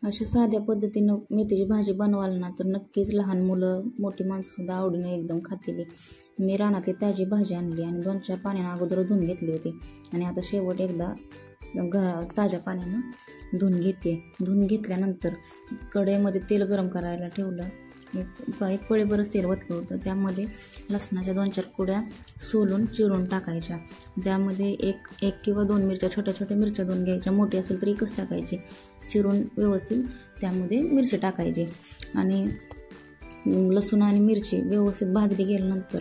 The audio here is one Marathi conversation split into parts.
अशा साध्या पद्धतीनं मेथीची भाजी बनवाल ना तर नक्कीच लहान मुलं मोठी माणसंसुद्धा आवडीने एकदम खातील. मी रानातली ताजी भाजी आणली आणि 2-4 पाण्यानं अगोदर धुवून घेतली होती आणि आता शेवट एकदा ताज्या पाण्यानं धुवून घेते. धुवून घेतल्यानंतर कढईमध्ये तेल गरम करायला ठेवलं. एक पळीभरच तेल ओतलं होतं. त्यामध्ये लसणाच्या 2-4 कुड्या सोलून चिरून टाकायच्या. त्यामध्ये एक किंवा 2 मिरच्या, छोट्या छोट्या मिरच्या 2 घ्यायच्या. मोठी असेल तर एकच टाकायची. चिरून व्यवस्थित त्यामध्ये मिरची टाकायची आणि लसूण आणि मिरची व्यवस्थित भाजली गेल्यानंतर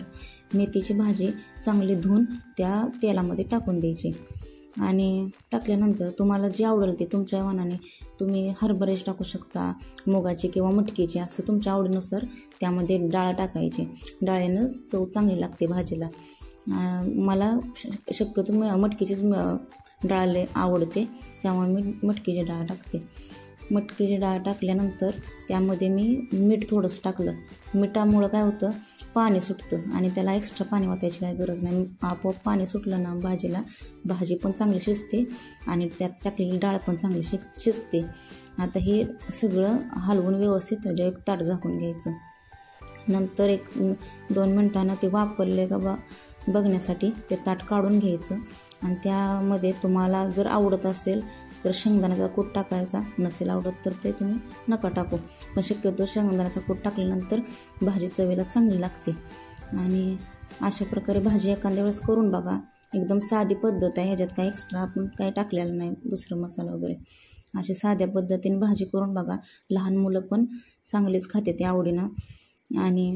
मेथीची भाजी चांगली धुवून त्या तेलामध्ये टाकून द्यायची. आणि टाकल्यानंतर तुम्हाला जे आवडेल ते तुमच्या मनाने तुम्ही हरभऱ्याची टाकू शकता, मुगाची किंवा मटकीची, असं तुमच्या आवडीनुसार त्यामध्ये डाळ टाकायची. डाळीनं चव चांगली लागते भाजीला. मला शक्यतो मटकीचीच डाळ आवडते, त्यामुळे मी मटकीची डाळ टाकते. मटकीची डाळ टाकल्यानंतर त्यामध्ये मी मीठ थोडंसं टाकलं. मिठामुळं काय होतं, पाणी सुटतं आणि त्याला एक्स्ट्रा पाणी वाटायची काही गरज नाही. आपोआप पाणी सुटलं ना भाजीला, भाजी पण चांगली शिजते आणि त्यात टाकलेली डाळ पण चांगली शिजते. आता हे सगळं हलवून व्यवस्थित त्याच्या एक ताट झाकून घ्यायचं. नंतर 1-2 मिनटानं ते वापरले का बघण्यासाठी ते ताट काढून घ्यायचं आणि त्यामध्ये तुम्हाला जर आवडत असेल तर शेंगदाण्याचा कूट टाकायचा, नसेल आवडत तर ते तुम्ही नका टाकू. पण शक्यतो शेंगदाण्याचा कूट टाकल्यानंतर भाजी चवीला चांगली लागते. आणि अशा प्रकारे भाजी एखाद्या वेळेस करून बघा. एकदम साधी पद्धत आहे, ह्याच्यात काही एक्स्ट्रा आपण काही टाकलेलं नाही, दुसरं मसाला वगैरे. अशी साध्या पद्धतीने भाजी करून बघा. लहान मुलं पण चांगलीच खाते ते आवडीनं. आणि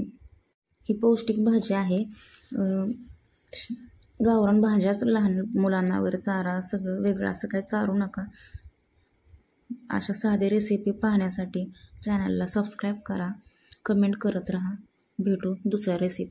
ही पौष्टिक भाजी आहे. गावरान भाज्याच लहान मुलांना वगैरे चारा, सगळं वेगळं असं काही चारू नका. अशा साधे रेसिपी पाहण्यासाठी चॅनलला सबस्क्राईब करा, कमेंट करत राहा. भेटू दुसऱ्या रेसिपी.